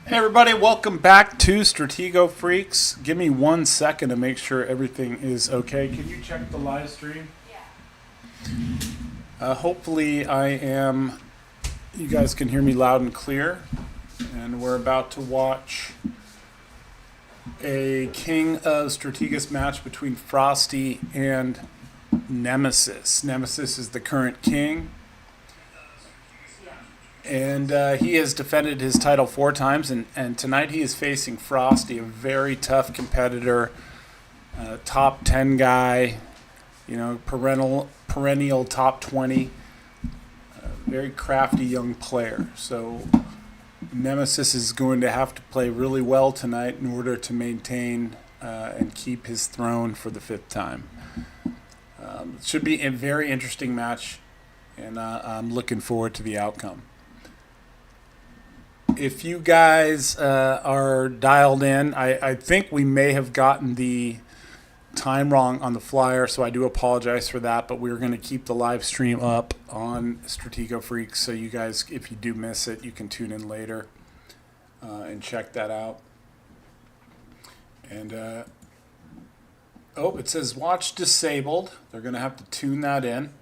Hey everybody, welcome back to Stratego Freaks. Give me 1 second to make sure everything is okay. Can you check the live stream? Hopefully you guys can hear me loud and clear. And we're about to watch a King of Strategus match between Frosty and Nemesis. Nemesis is the current king. And he has defended his title 4 times, and tonight he is facing Frosty, a very tough competitor, top 10 guy, perennial top 20, very crafty young player. So Nemesis is going to have to play really well tonight in order to maintain and keep his throne for the 5th time. It should be a very interesting match, and I'm looking forward to the outcome. If you guys are dialed in, I think we may have gotten the time wrong on the flyer, so I do apologize for that, but we're going to keep the live stream up on Stratego Freaks, so you guys, if you do miss it, you can tune in later and check that out. And, it says watch disabled. They're going to have to tune that in,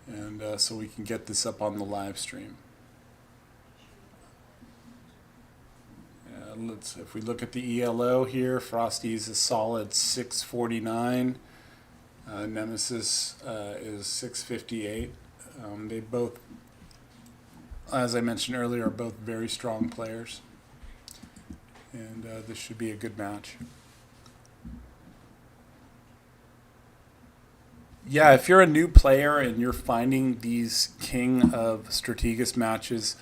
and so we can get this up on the live stream. If we look at the ELO here, Frosty's a solid 649. Nemesis is 658. They both, as I mentioned earlier, are both very strong players. And this should be a good match. Yeah, if you're a new player and you're finding these King of Strategus matches,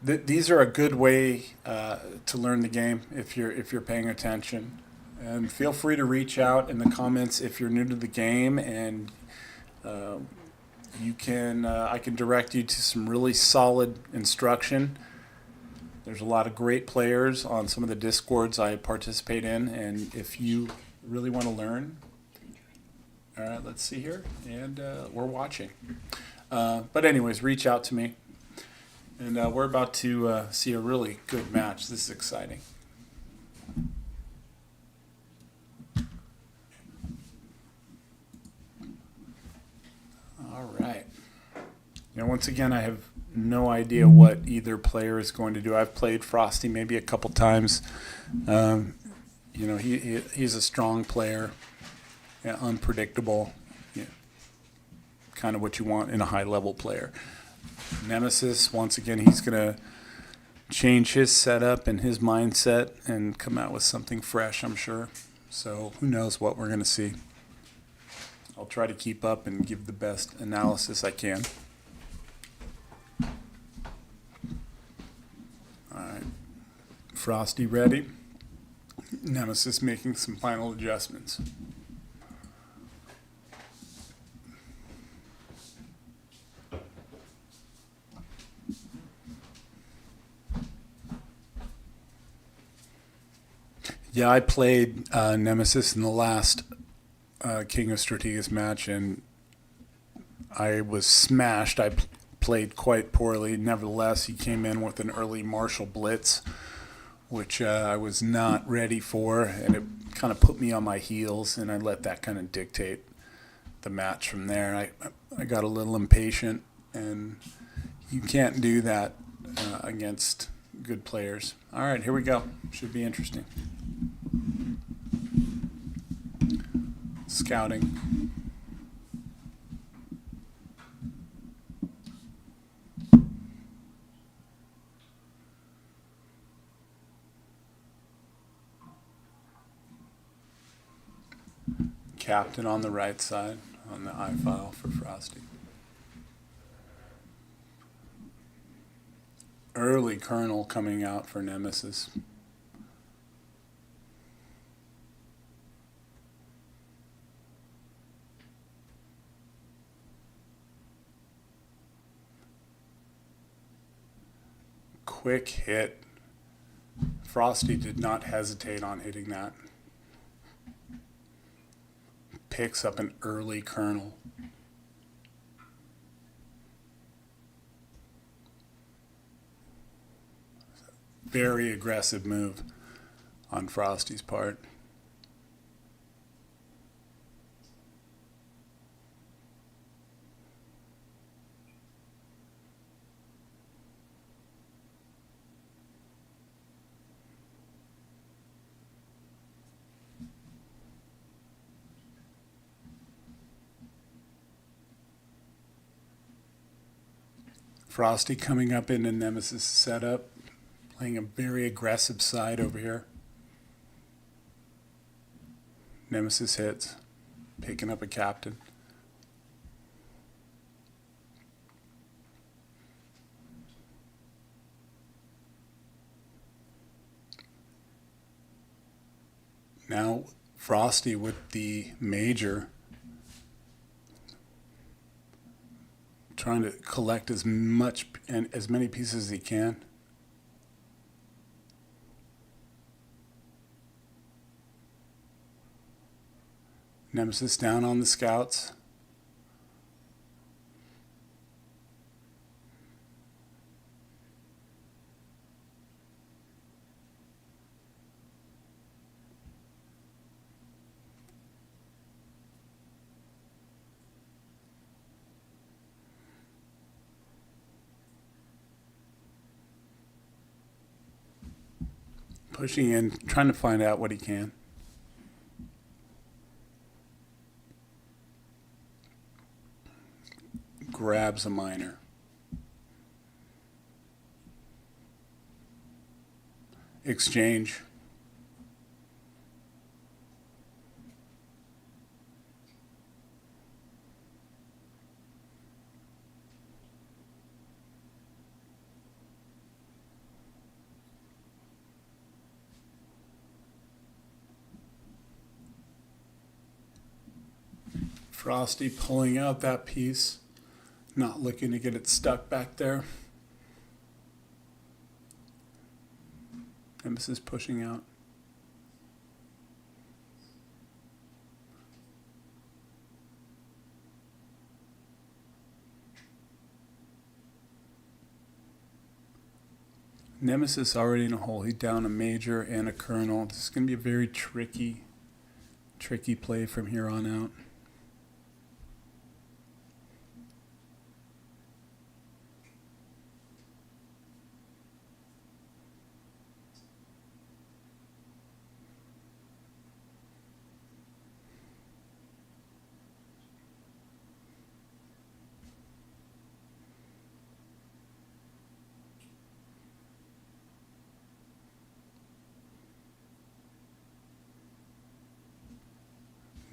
these are a good way to learn the game if you're paying attention. And feel free to reach out in the comments if you're new to the game, and I can direct you to some really solid instruction. There's a lot of great players on some of the Discords I participate in, and if you really want to learn, all right, let's see here, and we're watching. But anyways, reach out to me. And we're about to see a really good match. This is exciting. All right. Once again, I have no idea what either player is going to do. I've played Frosty maybe a couple times. He's a strong player, unpredictable, kind of what you want in a high-level player. Nemesis, once again, he's going to change his setup and his mindset and come out with something fresh, I'm sure. So who knows what we're going to see. I'll try to keep up and give the best analysis I can. All right. Frosty ready. Nemesis making some final adjustments. Yeah, I played Nemesis in the last King of Strategus match, and I was smashed. I played quite poorly. Nevertheless, he came in with an early Marshall Blitz, which I was not ready for, and it kind of put me on my heels, and I let that kind of dictate the match from there. I got a little impatient, and you can't do that against good players. All right, here we go. Should be interesting. Scouting. Captain on the right side on the I file for Frosty. Early Colonel coming out for Nemesis. Quick hit. Frosty did not hesitate on hitting that. Picks up an early Colonel. very aggressive move on Frosty's part. Frosty coming up into Nemesis setup, playing a very aggressive side over here. Nemesis hits, picking up a captain. Now Frosty with the major, trying to collect as much and as many pieces as he can. Nemesis down on the scouts. Pushing in, trying to find out what he can. Grabs a miner. Exchange. Frosty pulling out that piece, not looking to get it stuck back there. Nemesis pushing out. Nemesis already in a hole. He's down a major and a colonel. This is going to be a very tricky play from here on out.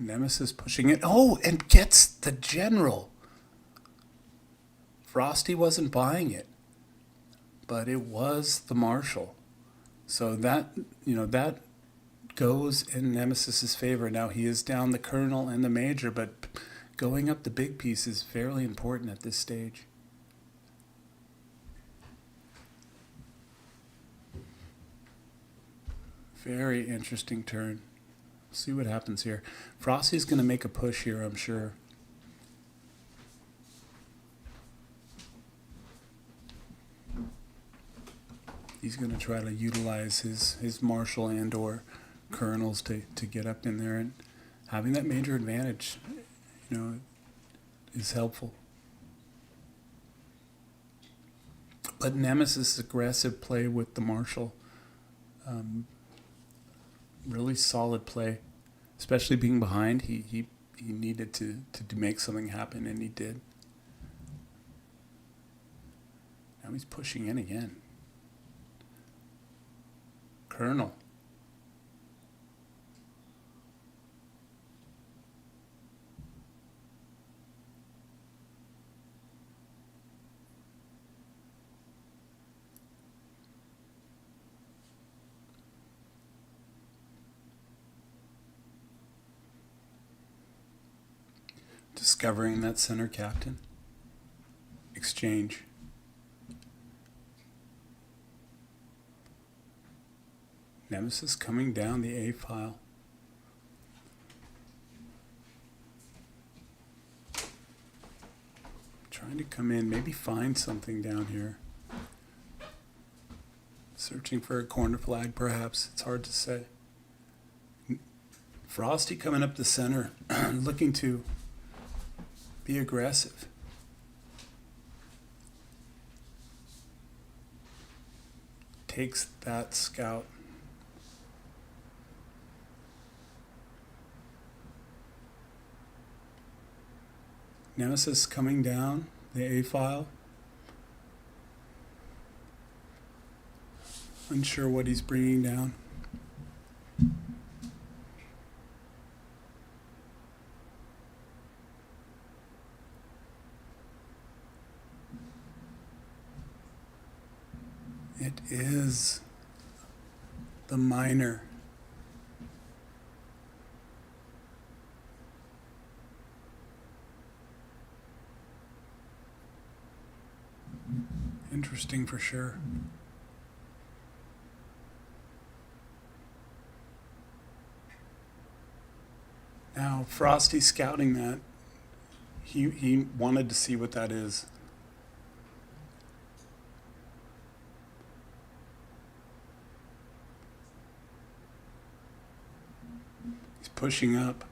Nemesis pushing it. Oh, and gets the general. Frosty wasn't buying it, but it was the marshal. So that, that goes in Nemesis's favor. Now he is down the colonel and the major, but going up the big piece is fairly important at this stage. Very interesting turn. See what happens here. Frosty's going to make a push here, I'm sure. He's going to try to utilize his marshal and or colonels to get up in there, and having that major advantage, is helpful. But Nemesis' aggressive play with the marshal, really solid play, especially being behind. He needed to make something happen, and he did. Now he's pushing in again. Colonel. Discovering that center captain. Exchange. Nemesis coming down the A file. Trying to come in, maybe find something down here. Searching for a corner flag, perhaps. It's hard to say. Frosty coming up the center, looking to be aggressive. Takes that scout. Nemesis coming down the A file. Unsure what he's bringing down. It is the miner. Interesting for sure. Now, Frosty's scouting that. He wanted to see what that is. He's pushing up.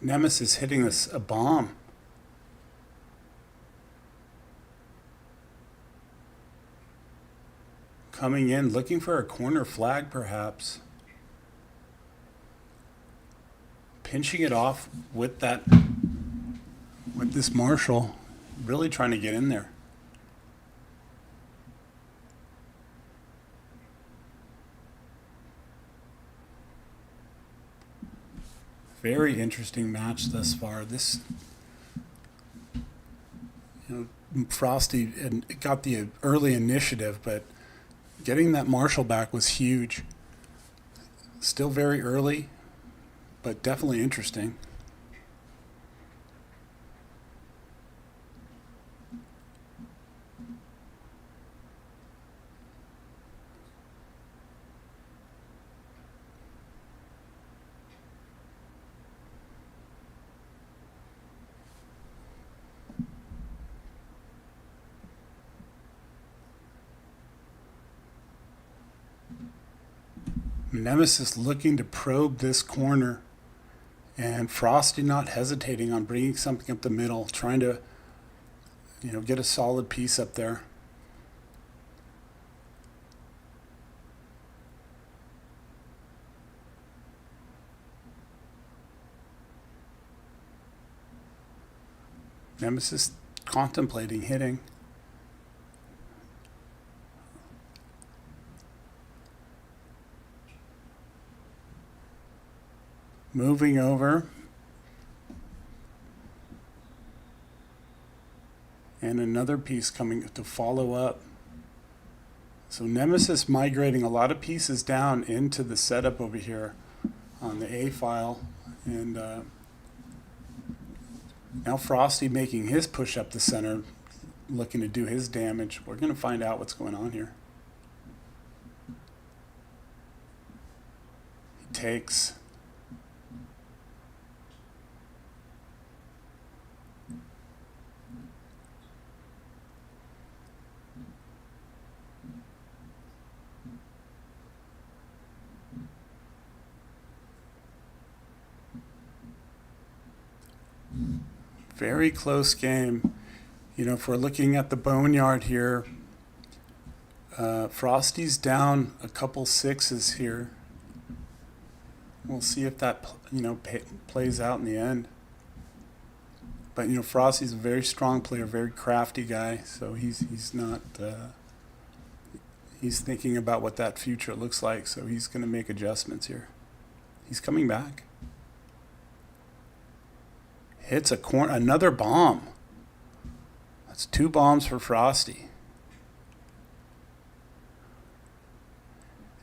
Nemesis hitting us a bomb. Coming in, looking for a corner flag perhaps. Pinching it off with this Marshal. Really trying to get in there. Very interesting match thus far. This, Frosty got the early initiative, but getting that Marshal back was huge. Still very early, but definitely interesting. Nemesis looking to probe this corner, and Frosty not hesitating on bringing something up the middle, trying to, get a solid piece up there. Nemesis contemplating hitting. Moving over. And another piece coming to follow up. So Nemesis migrating a lot of pieces down into the setup over here on the A file. And now Frosty making his push up the center, looking to do his damage. We're going to find out what's going on here. He takes. Very close game. If we're looking at the boneyard here, Frosty's down a couple sixes here. We'll see if that plays out in the end. But Frosty's a very strong player, very crafty guy. So he's not. He's thinking about what that future looks like. So he's going to make adjustments here. He's coming back. Hits another bomb. That's 2 bombs for Frosty.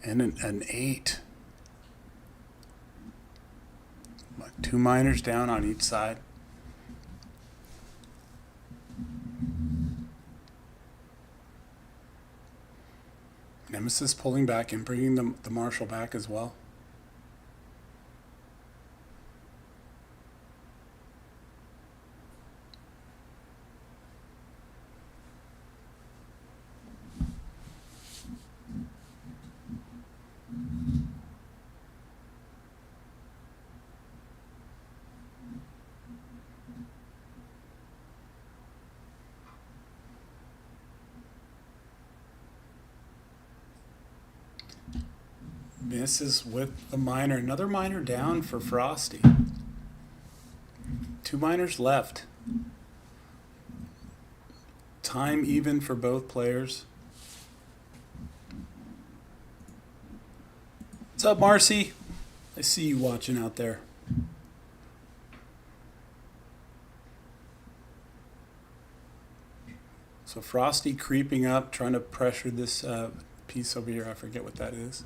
And an 8. 2 miners down on each side. Nemesis pulling back and bringing the marshal back as well. Misses with the miner. Another miner down for Frosty. 2 miners left. Time even for both players. What's up, Marcy? I see you watching out there. So Frosty creeping up, trying to pressure this piece over here. I forget what that is.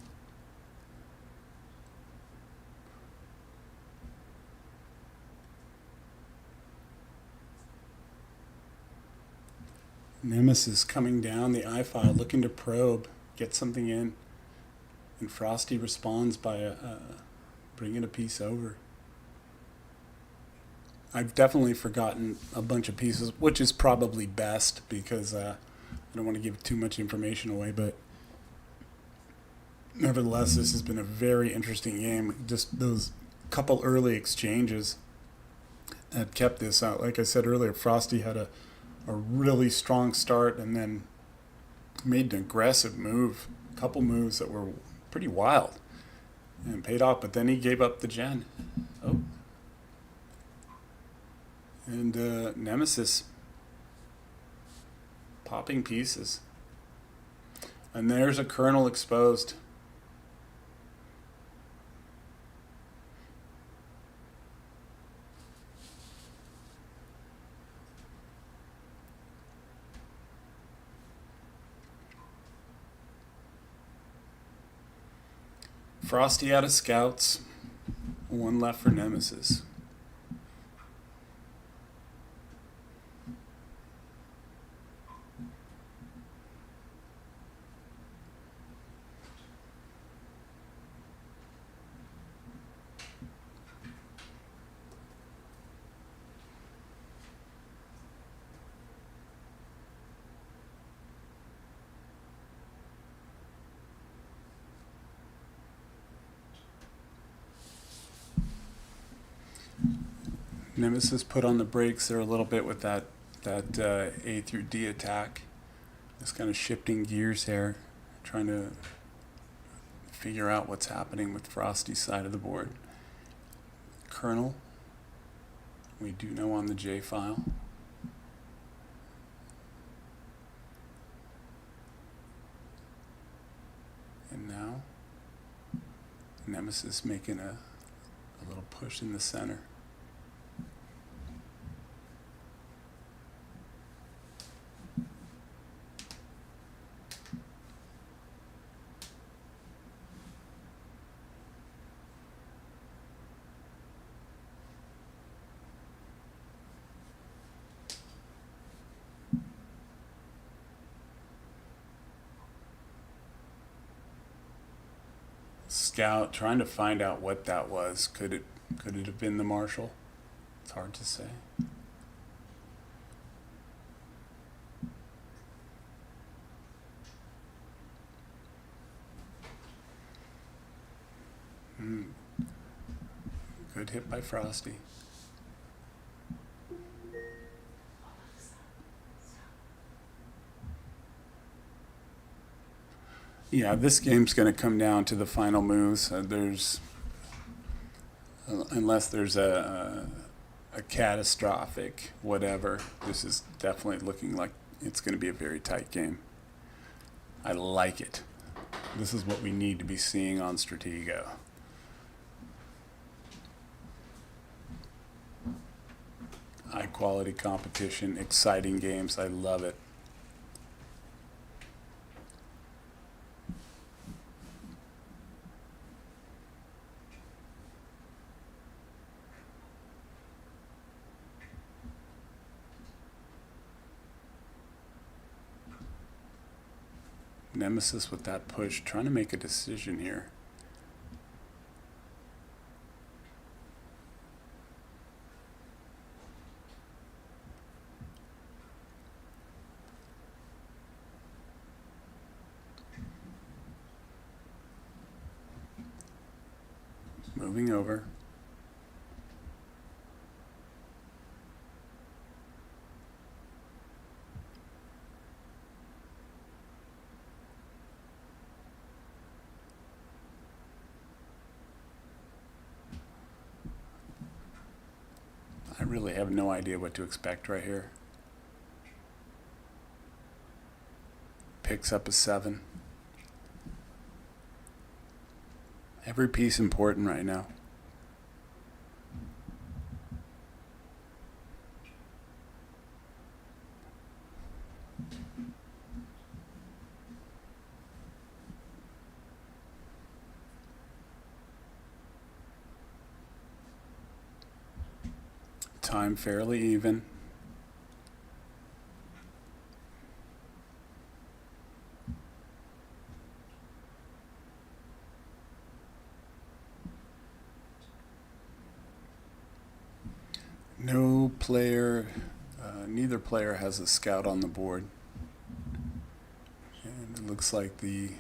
Nemesis coming down the I-file, looking to probe, get something in. And Frosty responds by bringing a piece over. I've definitely forgotten a bunch of pieces, which is probably best because I don't want to give too much information away. But nevertheless, this has been a very interesting game. Just those couple early exchanges that kept this out. Like I said earlier, Frosty had a really strong start and then made an aggressive move, a couple moves that were pretty wild and paid off, but then he gave up the gen. Oh. And Nemesis popping pieces. And there's a kernel exposed. Frosty out of scouts. 1 left for Nemesis. Nemesis put on the brakes there a little bit with that A through D attack. Just kind of shifting gears here, trying to figure out what's happening with Frosty's side of the board. Kernel, we do know on the J file. And now, Nemesis making a little push in the center. Scout trying to find out what that was. Could it have been the marshal? It's hard to say. Good hit by Frosty. Yeah, this game's going to come down to the final moves. Unless there's a catastrophic whatever, this is definitely looking like it's going to be a very tight game. I like it. This is what we need to be seeing on Stratego. High quality competition, exciting games. I love it. Nemesis with that push, trying to make a decision here. Moving over. I really have no idea what to expect right here. Picks up a 7. Every piece important right now. Time fairly even. No player, neither player has a scout on the board. And it looks like the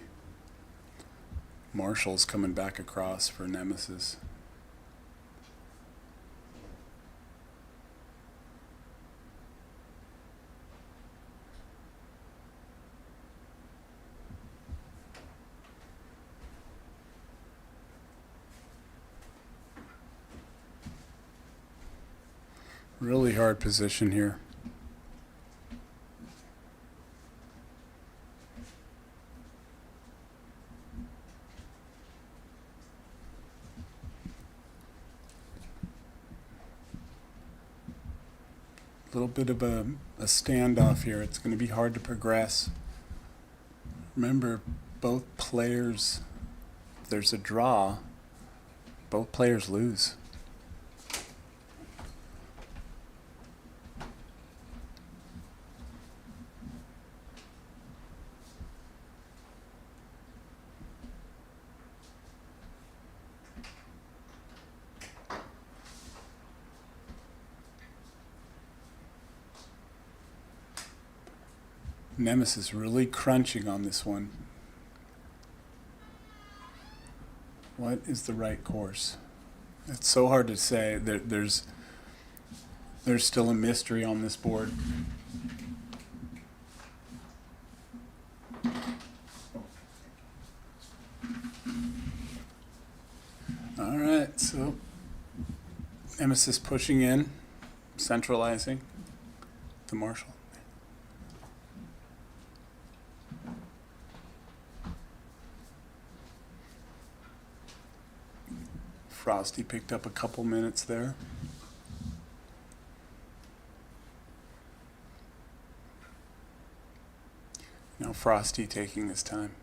marshal's coming back across for Nemesis. Really hard position here. A little bit of a standoff here. It's going to be hard to progress. Remember, both players, if there's a draw, both players lose. Nemesis really crunching on this one. What is the right course? It's so hard to say. There's still a mystery on this board. All right, so Nemesis pushing in, centralizing the marshal. Frosty picked up a couple minutes there. Now Frosty taking his time.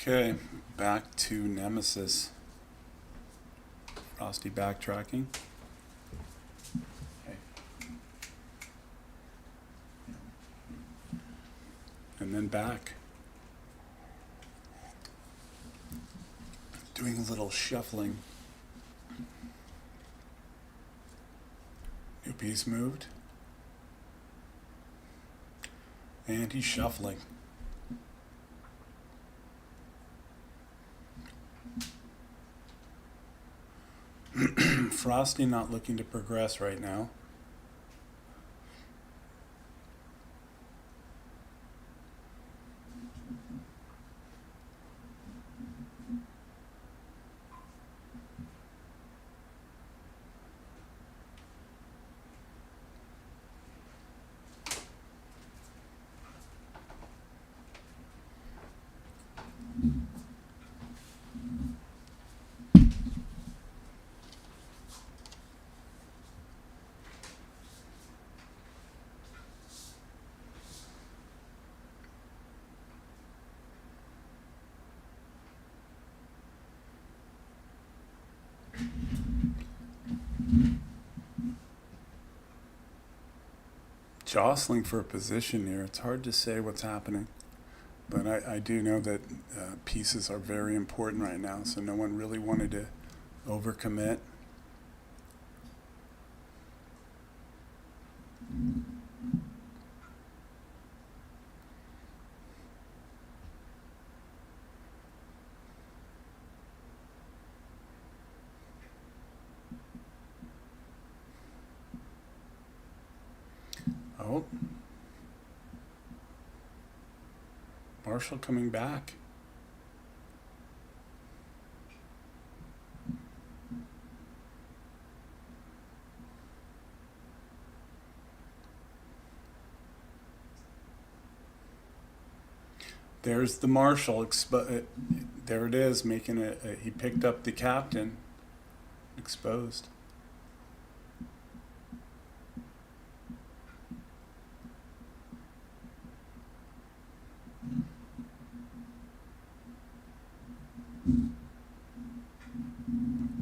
Okay, back to Nemesis. Frosty backtracking. Okay. And then back. Doing a little shuffling. New piece moved. And he's shuffling. Frosty not looking to progress right now. jostling for a position here. It's hard to say what's happening. But I do know that pieces are very important right now, so no one really wanted to overcommit. Oh. Marshall coming back. There's the Marshall. There it is, making he picked up the captain. Exposed.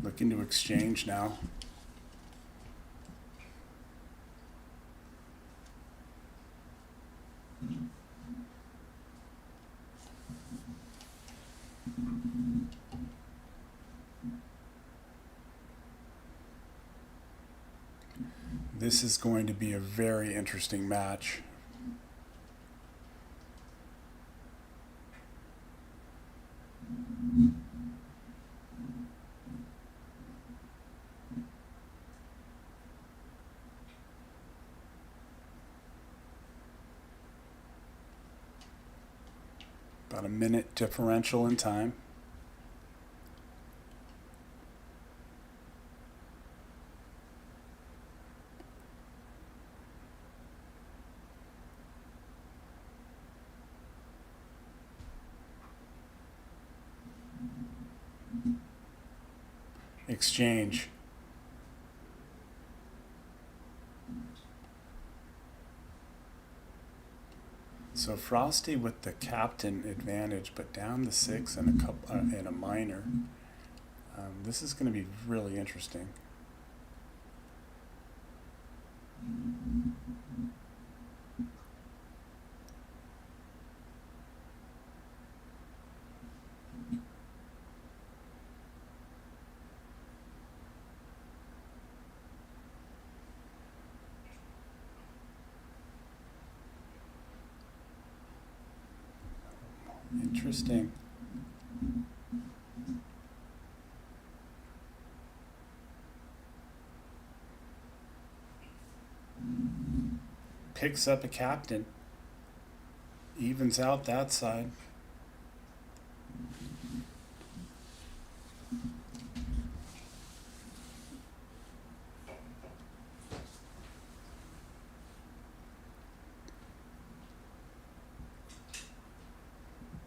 Looking to exchange now. This is going to be a very interesting match. About a minute differential in time. Exchange. So Frosty with the captain advantage, but down to 6 and a couple and a minor. This is going to be really interesting. Interesting. Picks up a captain. Evens out that side.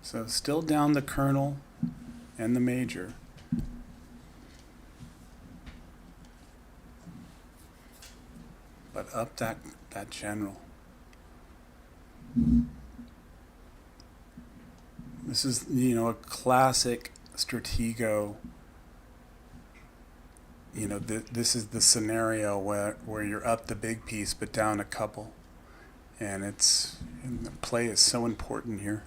So still down the colonel and the major. But up that general. This is, a classic Stratego. This is the scenario where you're up the big piece but down a couple. And the play is so important here.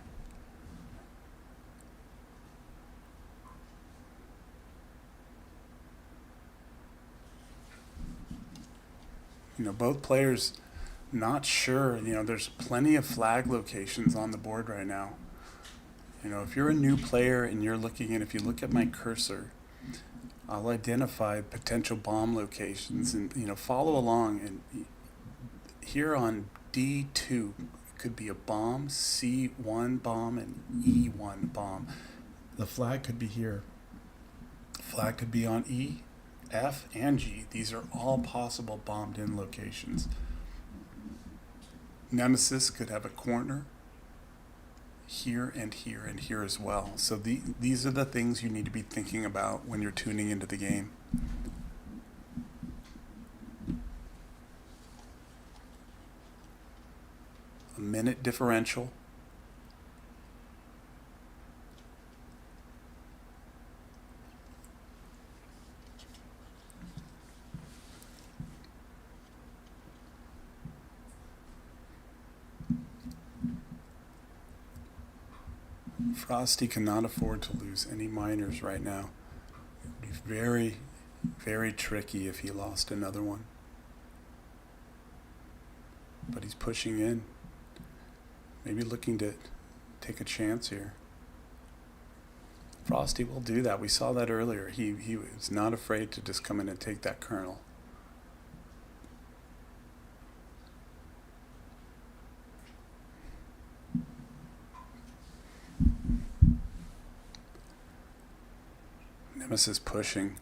Both players not sure. There's plenty of flag locations on the board right now. If you're a new player and you're looking if you look at my cursor, I'll identify potential bomb locations and, follow along. And here on D2, it could be a bomb, C1 bomb, and E1 bomb. The flag could be here. The flag could be on E, F, and G. These are all possible bombed-in locations. Nemesis could have a corner here and here and here as well. So these are the things you need to be thinking about when you're tuning into the game. A minute differential. Frosty cannot afford to lose any miners right now. It would be very, very tricky if he lost another one. But he's pushing in. Maybe looking to take a chance here. Frosty will do that. We saw that earlier. He was not afraid to just come in and take that kernel. Nemesis pushing.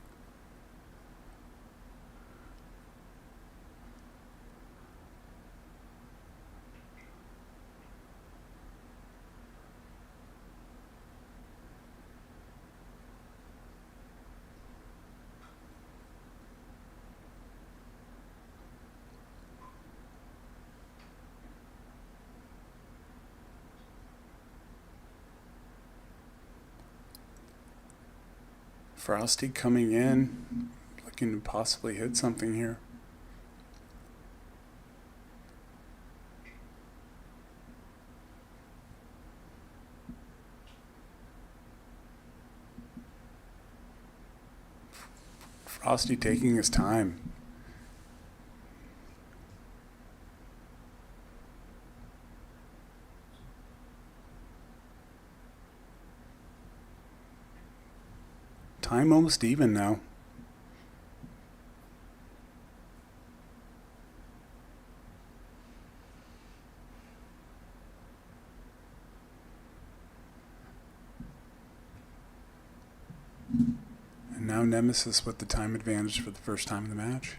Frosty coming in, looking to possibly hit something here. Frosty taking his time. Time almost even now. And now Nemesis with the time advantage for the first time in the match.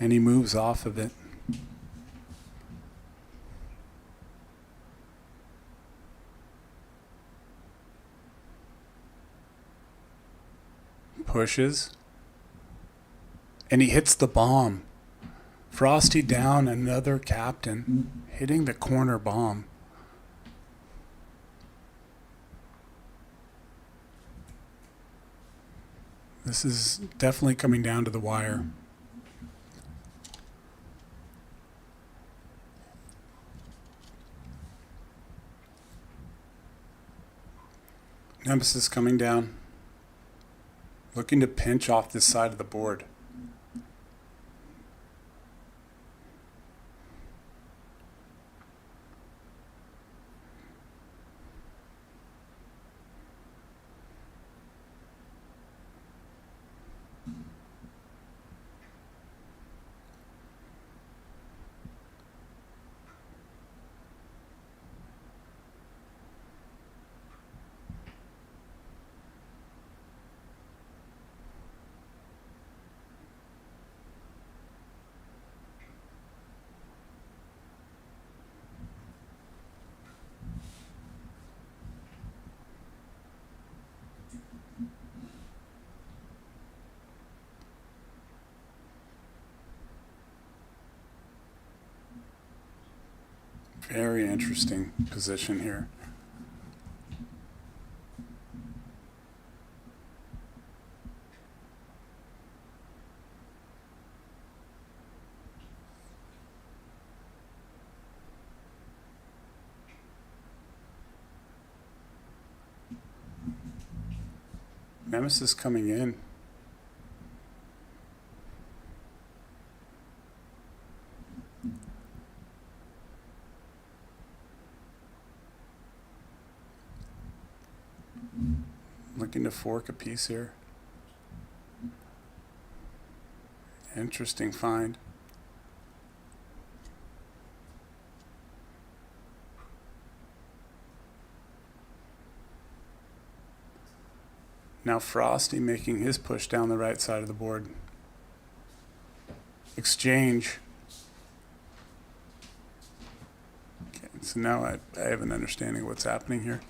And he moves off of it. Pushes. And he hits the bomb. Frosty down, another captain, hitting the corner bomb. This is definitely coming down to the wire. Nemesis coming down, looking to pinch off this side of the board. Very interesting position here. Nemesis coming in. Looking to fork a piece here. Interesting find. Now Frosty making his push down the right side of the board. Exchange. Okay, so now I have an understanding of what's happening here.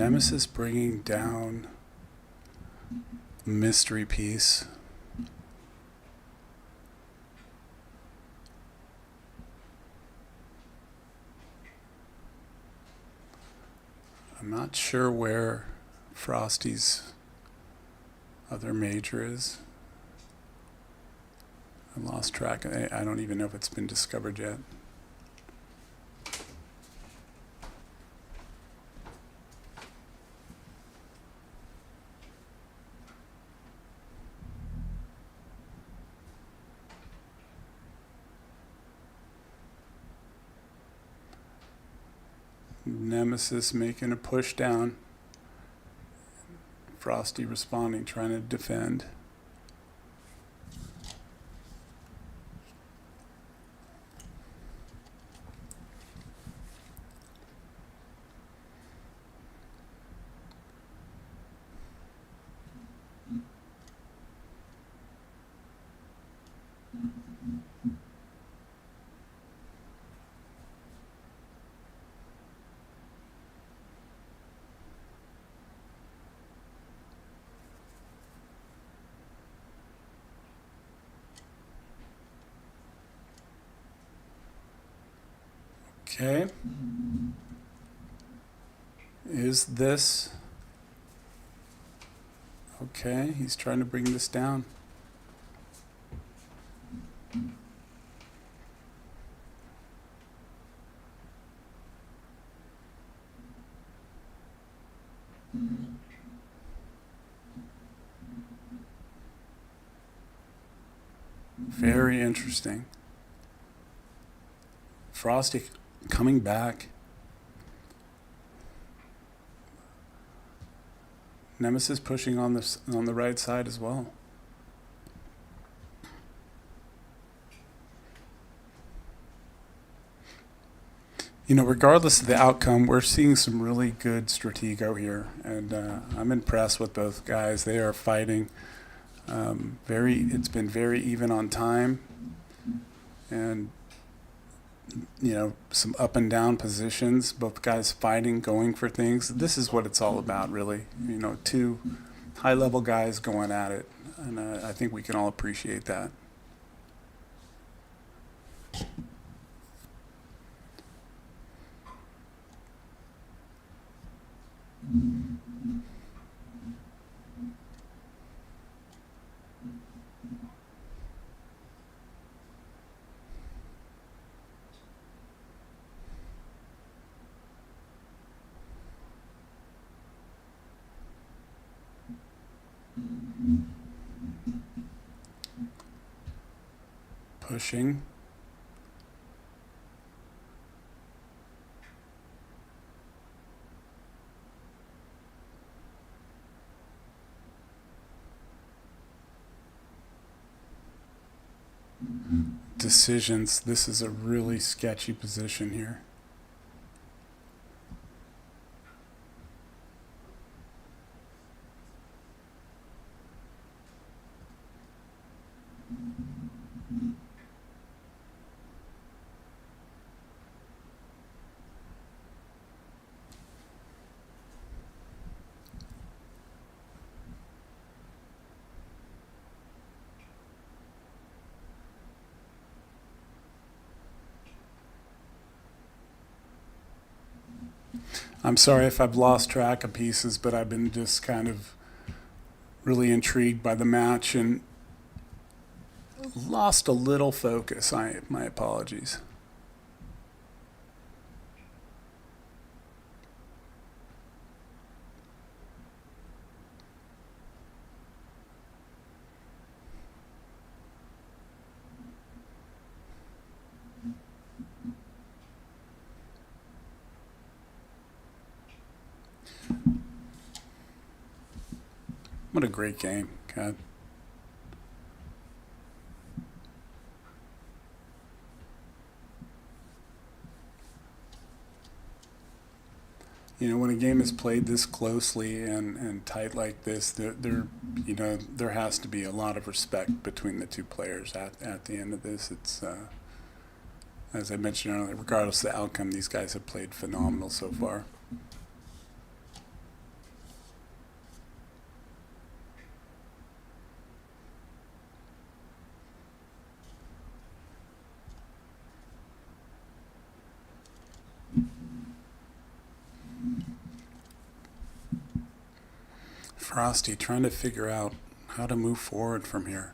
Nemesis bringing down mystery piece. I'm not sure where Frosty's other major is. I lost track. I don't even know if it's been discovered yet. Nemesis making a push down. Frosty responding, trying to defend. Okay. Is this... Okay, he's trying to bring this down. Very interesting. Frosty coming back. Nemesis pushing on the right side as well. You know, regardless of the outcome, we're seeing some really good Stratego here, and I'm impressed with both guys. They are fighting. It's been very even on time, and you know, some up and down positions. Both guys fighting, going for things. This is what it's all about, really. You know, two high-level guys going at it, and I think we can all appreciate that. Pushing. Decisions. This is a really sketchy position here. I'm sorry if I've lost track of pieces, but I've been just kind of really intrigued by the match and lost a little focus. My apologies. What a great game, God. You know, when a game is played this closely and tight like this, there has to be a lot of respect between the two players at the end of this. It's as I mentioned earlier, regardless of the outcome, these guys have played phenomenal so far. Frosty trying to figure out how to move forward from here.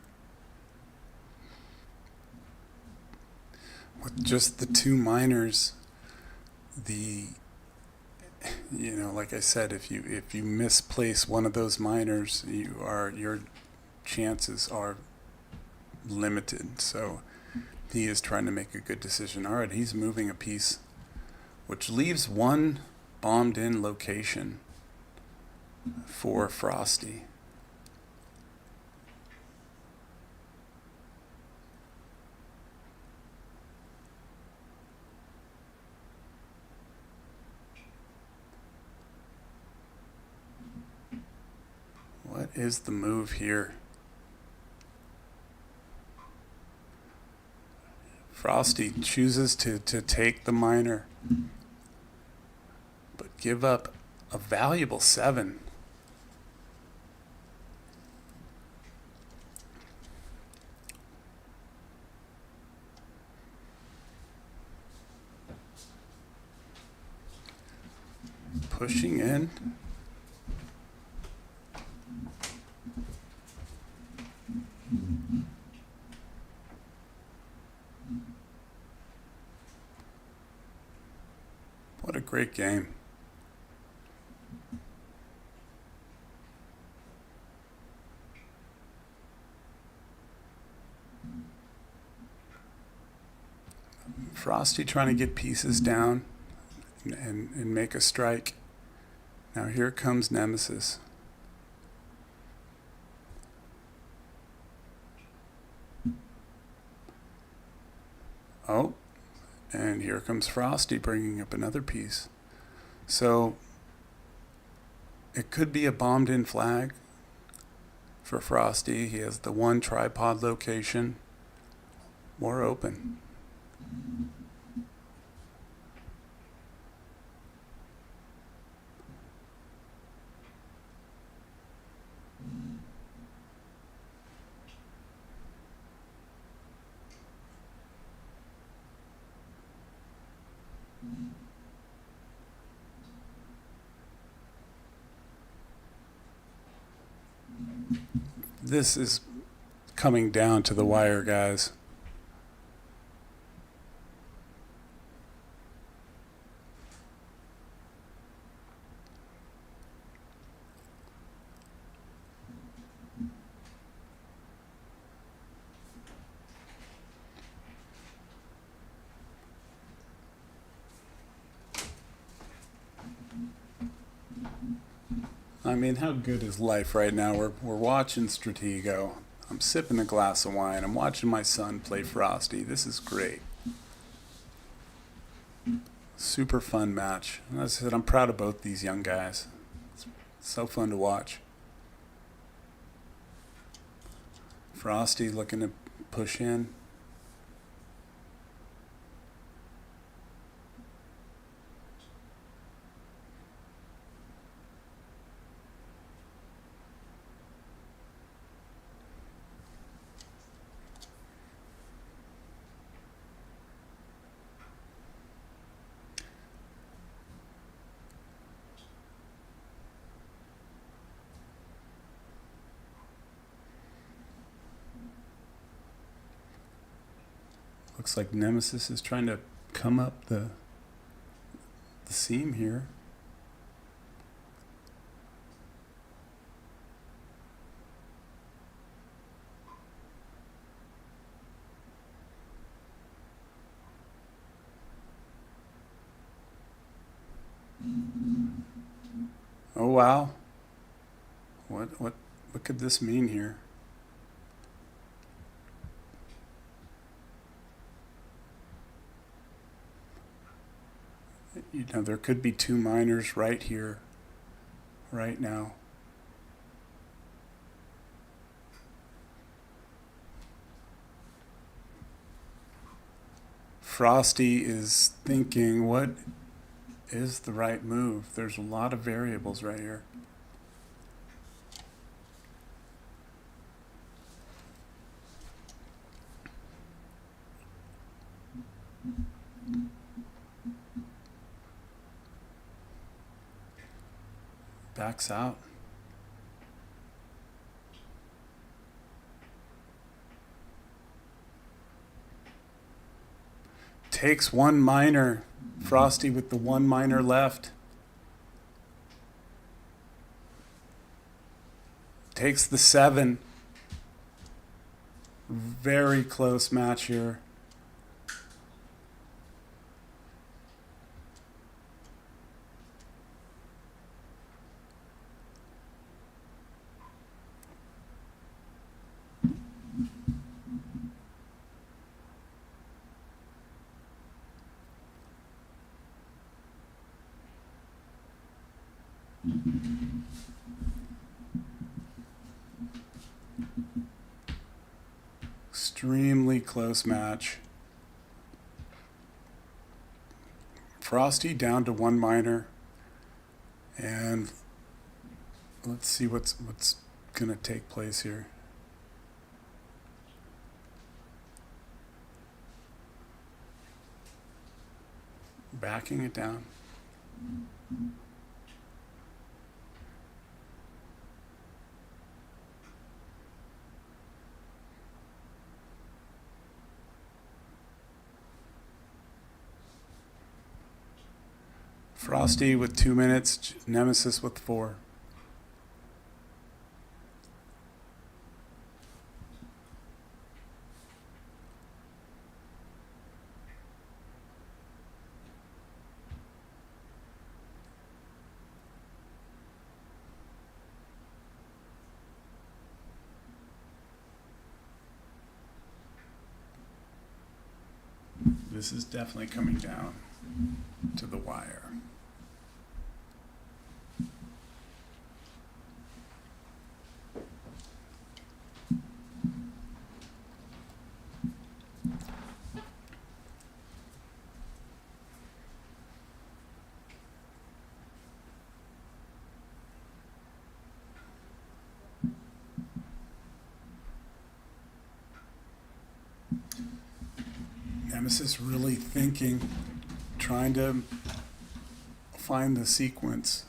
With just the two minors, like I said, if you misplace one of those minors, your chances are limited. So he is trying to make a good decision. All right, he's moving a piece, which leaves one bombed in location for Frosty. What is the move here? Frosty chooses to take the minor, but give up a valuable 7. Pushing in. What a great game. Frosty trying to get pieces down and make a strike. Now here comes Nemesis. Oh, and here comes Frosty bringing up another piece. So it could be a bombed in flag for Frosty. He has the one tripod location more open. This is coming down to the wire, guys. I mean, how good is life right now? We're watching Stratego. I'm sipping a glass of wine. I'm watching my son play Frosty. This is great. Super fun match. As I said, I'm proud of both these young guys. It's so fun to watch. Frosty looking to push in. Looks like Nemesis is trying to come up the seam here. Oh wow. What could this mean here? You know, there could be two minors right here, right now. Frosty is thinking, what is the right move? There's a lot of variables right here. Backs out. takes one minor. Frosty with the one minor left. Takes the 7. Very close match here. Extremely close match. Frosty down to one minor, and let's see what's gonna take place here. Backing it down. Frosty with 2 minutes, Nemesis with 4. This is definitely coming down to the wire. Nemesis really thinking, trying to find the sequence.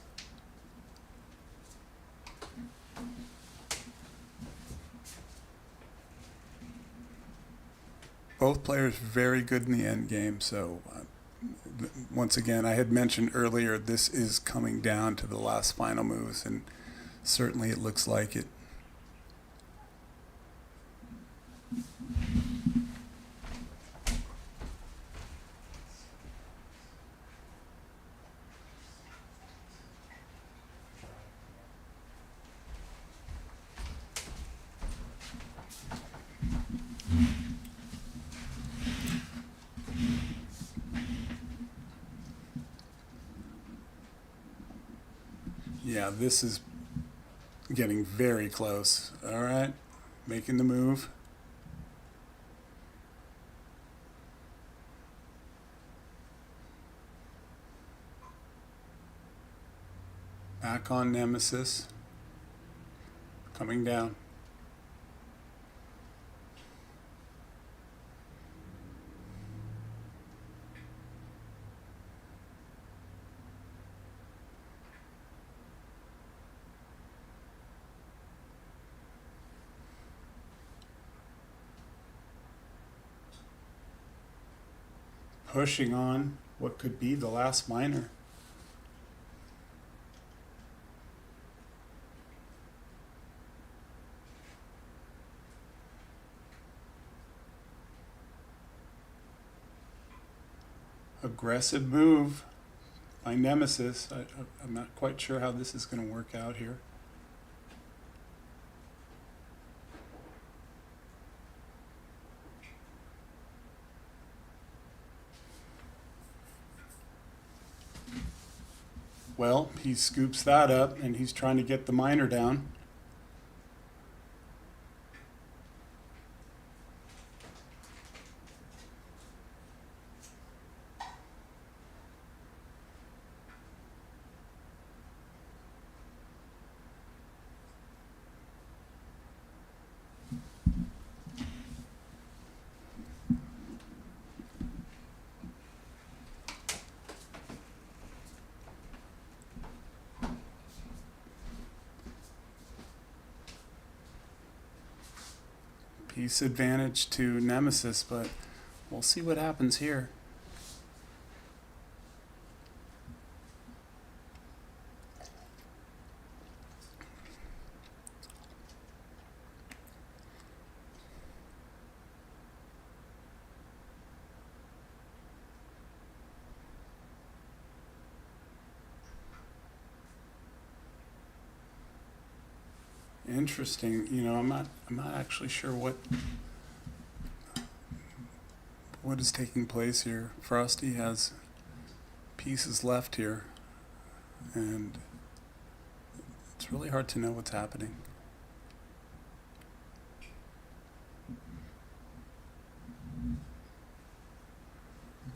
Both players very good in the end game, so once again, I had mentioned earlier, this is coming down to the last final moves, and certainly it looks like it. Yeah, this is getting very close. All right, making the move. Back on Nemesis. Coming down. Pushing on what could be the last minor. Aggressive move by Nemesis. I'm not quite sure how this is going to work out here. Well, he scoops that up, and he's trying to get the minor down. Piece advantage to Nemesis, but we'll see what happens here. Interesting. You know, I'm not actually sure what is taking place here. Frosty has pieces left here, and it's really hard to know what's happening.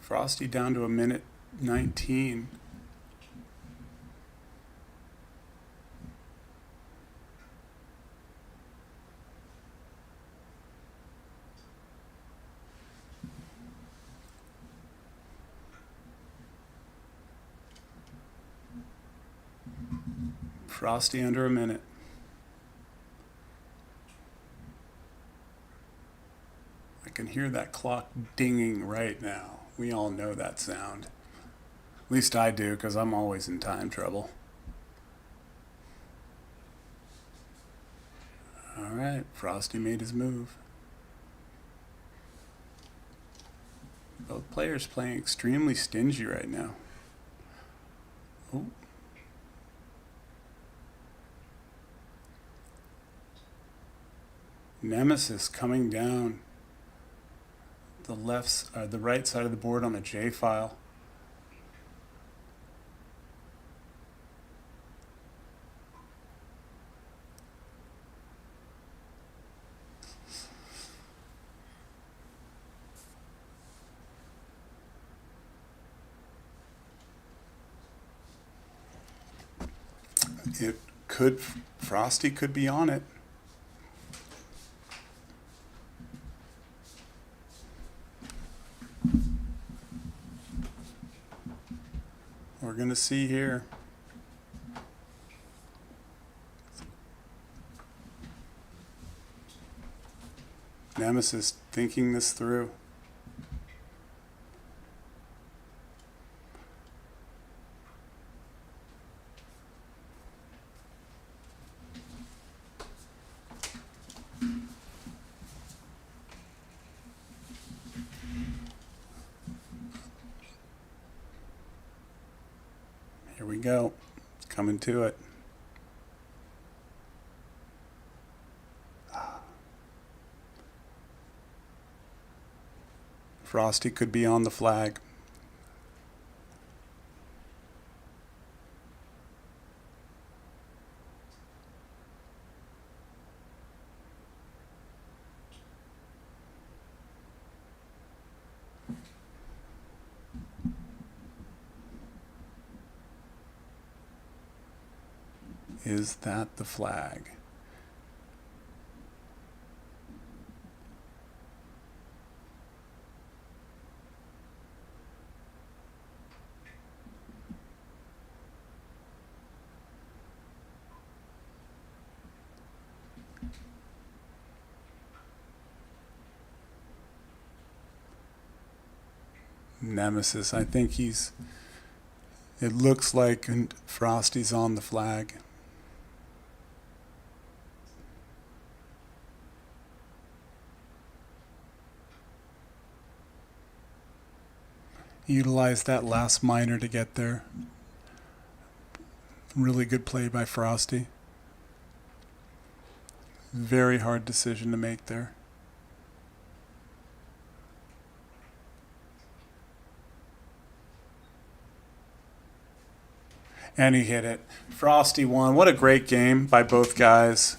Frosty down to a minute 19. Frosty under a minute. I can hear that clock dinging right now. We all know that sound. At least I do, because I'm always in time trouble. All right, Frosty made his move. Both players playing extremely stingy right now. Oh. Nemesis coming down the right side of the board on a J file. Frosty could be on it. We're going to see here. Nemesis thinking this through. Here we go, coming to it. Frosty could be on the flag. Is that the flag? Nemesis, I think it looks like Frosty's on the flag. Utilize that last miner to get there. Really good play by Frosty. Very hard decision to make there. And he hit it. Frosty won. What a great game by both guys.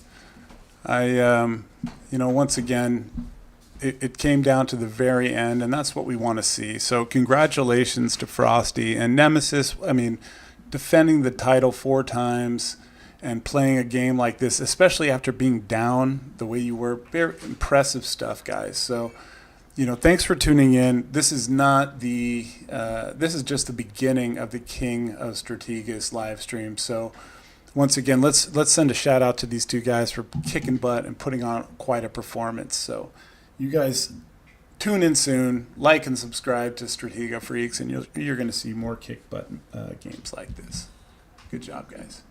Once again, it came down to the very end, and that's what we want to see. So congratulations to Frosty and Nemesis. I mean, defending the title 4 times and playing a game like this, especially after being down the way you were, very impressive stuff, guys. So, thanks for tuning in. This is not this is just the beginning of the King of Strategus live stream. So once again, let's send a shout out to these two guys for kicking butt and putting on quite a performance. So you guys tune in soon, like and subscribe to Stratego Freaks, and you're going to see more kick butt games like this. Good job, guys.